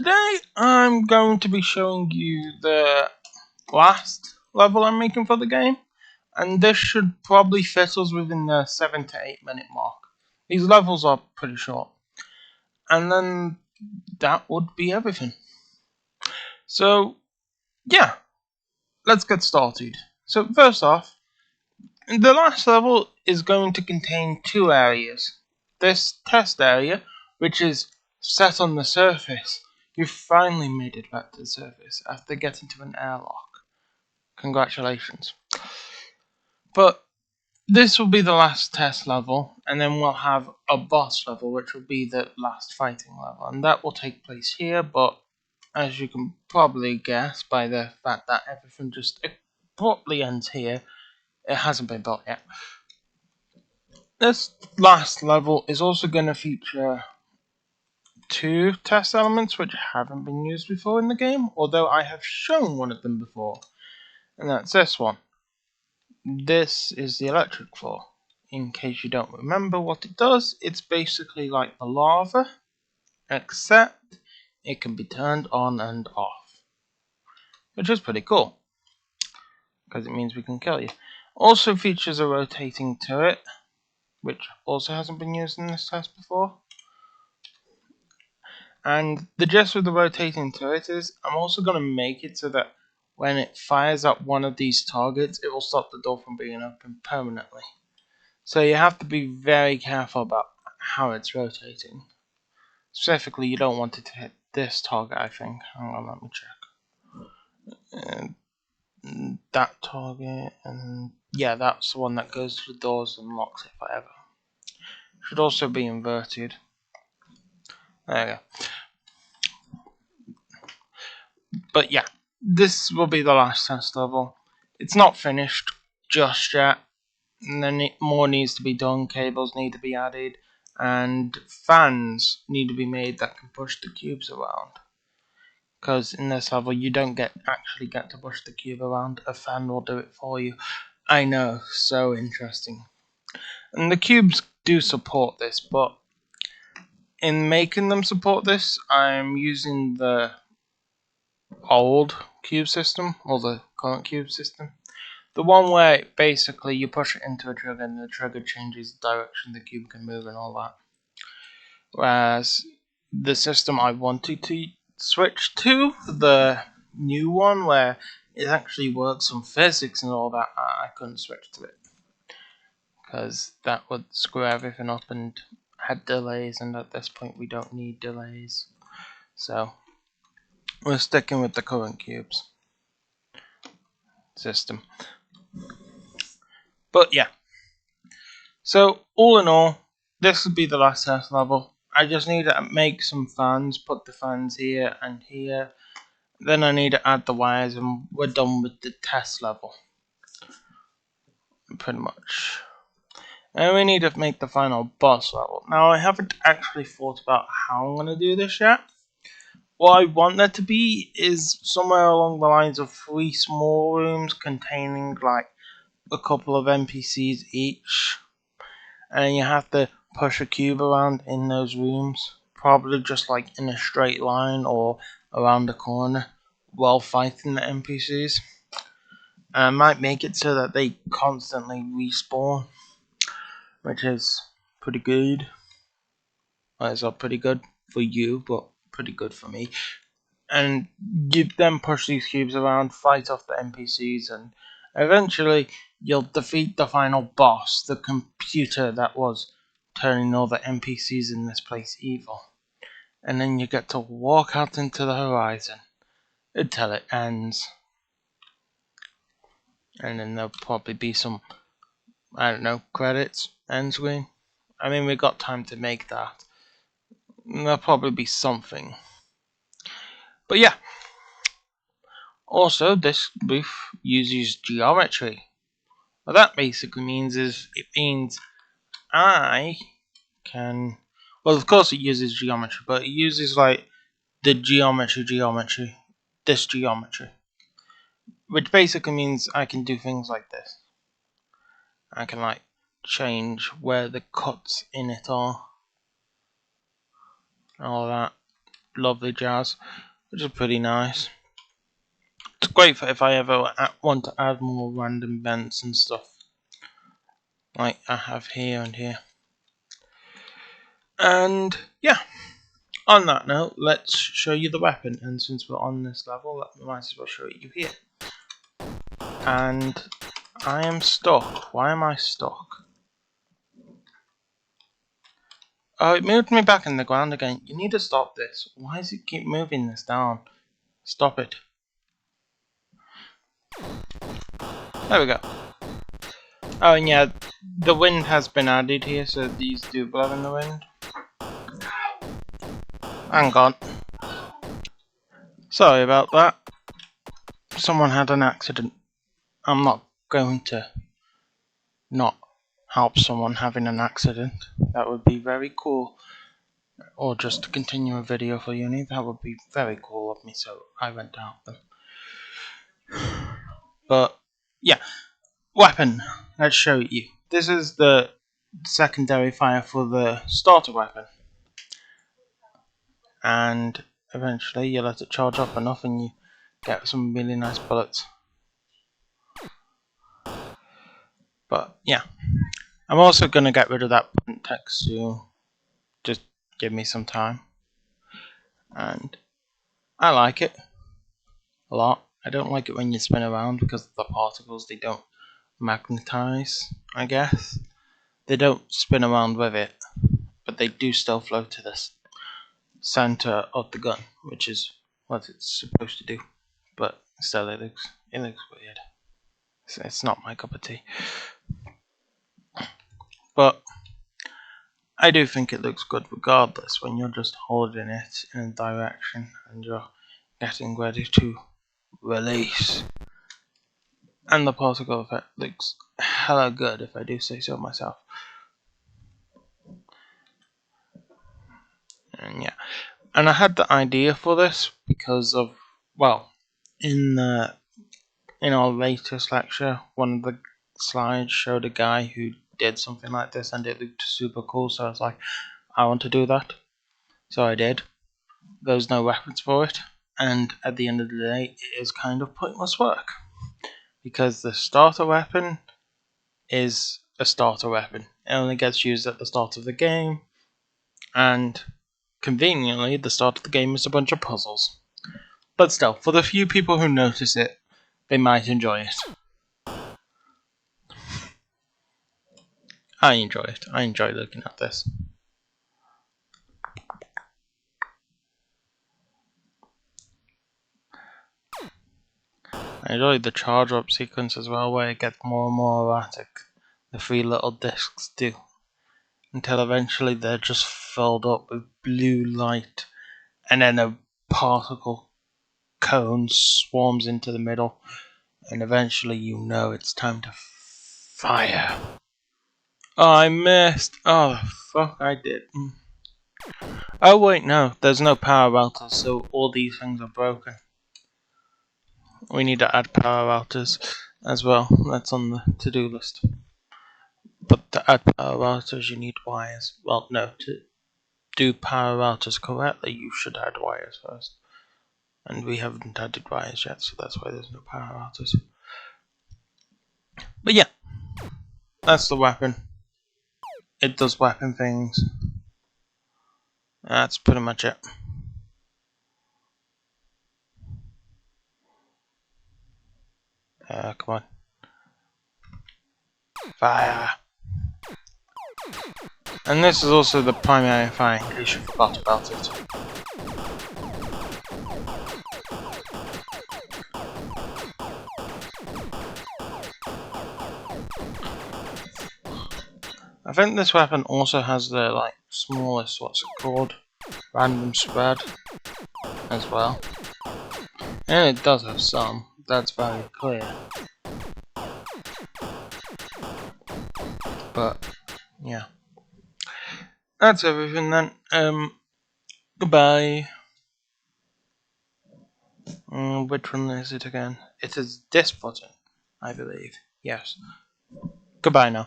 Today I'm going to be showing you the last level I'm making for the game, and this should probably fit us within the 7 to 8 minute mark. These levels are pretty short, and then that would be everything. So yeah, let's get started. So first off, the last level is going to contain two areas. This test area, which is set on the surface. You finally made it back to the surface after getting to an airlock. Congratulations. But this will be the last test level, and then we'll have a boss level, which will be the last fighting level, and that will take place here. But as you can probably guess by the fact that everything just abruptly ends here, it hasn't been built yet. This last level is also going to feature two test elements which haven't been used before in the game, although I have shown one of them before, and that's this one. This is the electric floor. In case you don't remember what it does, it's basically like the lava, except it can be turned on and off, which is pretty cool, because it means we can kill you. Also features a rotating turret, which also hasn't been used in this test before. And the gist with the rotating turret is I'm also going to make it so that when it fires at one of these targets, it will stop the door from being open permanently. So you have to be very careful about how it's rotating. Specifically, you don't want it to hit this target, I think. Hang on, let me check. And that target, and yeah, that's the one that goes to the doors and locks it forever. Should also be inverted. There we go. But yeah, this will be the last test level. It's not finished just yet, and then more needs to be done. Cables need to be added, and fans need to be made that can push the cubes around. Because in this level, you don't actually get to push the cube around. A fan will do it for you. I know, so interesting. And the cubes do support this, but in making them support this, I'm using the old cube system, or the current cube system. The one where basically you push it into a trigger and the trigger changes the direction the cube can move and all that. Whereas the system I wanted to switch to, the new one where it actually works on physics and all that, I couldn't switch to it. Because that would screw everything up and had delays, and at this point we don't need delays. So we're sticking with the current cubes system. But yeah. So all in all, this would be the last test level. I just need to make some fans, put the fans here and here. Then I need to add the wires and we're done with the test level. Pretty much. And we need to make the final boss level. Now I haven't actually thought about how I'm going to do this yet. What I want that to be is somewhere along the lines of 3 small rooms containing like a couple of NPCs each. And you have to push a cube around in those rooms, probably just like in a straight line or around the corner while fighting the NPCs. And I might make it so that they constantly respawn, which is pretty good. Well, it's not pretty good for you, but pretty good for me. And give them push these cubes around, fight off the NPCs, and eventually you'll defeat the final boss, the computer that was turning all the NPCs in this place evil. And then you get to walk out into the horizon until it ends. And then there'll probably be some, I don't know, credits, end screen. I mean, we got time to make that. There'll probably be something. But yeah. Also, this booth uses geometry. What that basically means is it means I can, well, of course it uses geometry, but it uses like the geometry, this geometry, which basically means I can do things like this. I can like change where the cuts in it are, and all that. lovely jazz, which is pretty nice. It's great for if I ever want to add more random vents and stuff, like I have here and here. And yeah, on that note, let's show you the weapon. And since we're on this level, I might as well show it you here. And I am stuck. Why am I stuck? Oh, it moved me back in the ground again. You need to stop this. Why does it keep moving this down? Stop it. There we go. Oh, and yeah, the wind has been added here, so these do blow in the wind. Hang on. Sorry about that. Someone had an accident. I'm not going to not help someone having an accident. That would be very cool. Or just to continue a video for uni. That would be very cool of me, so I went to help them. But, yeah. Weapon. Let's show you. This is the secondary fire for the starter weapon. And eventually you let it charge up enough and you get some really nice bullets. But yeah, I'm also going to get rid of that print text soon. Just give me some time. And I like it a lot. I don't like it when you spin around because the particles, they don't magnetize, I guess. They don't spin around with it, but they do still flow to this center of the gun, which is what it's supposed to do. But still, it looks weird. It's not my cup of tea. But I do think it looks good regardless when you're just holding it in a direction and you're getting ready to release. And the particle effect looks hella good if I do say so myself. And yeah. And I had the idea for this because of, well, in our latest lecture, one of the slides showed a guy who did something like this and it looked super cool, so I was like, I want to do that. So I did. There was no weapons for it, and at the end of the day, it is kind of pointless work. Because the starter weapon is a starter weapon. It only gets used at the start of the game, and conveniently, the start of the game is a bunch of puzzles. But still, for the few people who notice it, they might enjoy it. I enjoy it. I enjoy looking at this. I enjoy the charge up sequence as well, where it gets more and more erratic. The 3 little discs do. Until eventually they're just filled up with blue light, and then a particle cone swarms into the middle, and eventually you know it's time to fire. Oh, I missed. Oh, fuck, I did. Oh, wait, no, there's no power routers, so all these things are broken. We need to add power routers as well. That's on the to-do list. But to add power routers, you need wires. Well, no, to do power routers correctly, you should add wires first. And we haven't added wires yet, so that's why there's no power routers. But yeah, that's the weapon. It does weapon things. That's pretty much it. Come on. Fire! And this is also the primary fire, in case you forgot about it. I think this weapon also has the smallest, what's it called, random spread as well. And it does have some, that's very clear. But yeah. That's everything then. Goodbye. Which one is it again? It is this button, I believe. Yes. Goodbye now.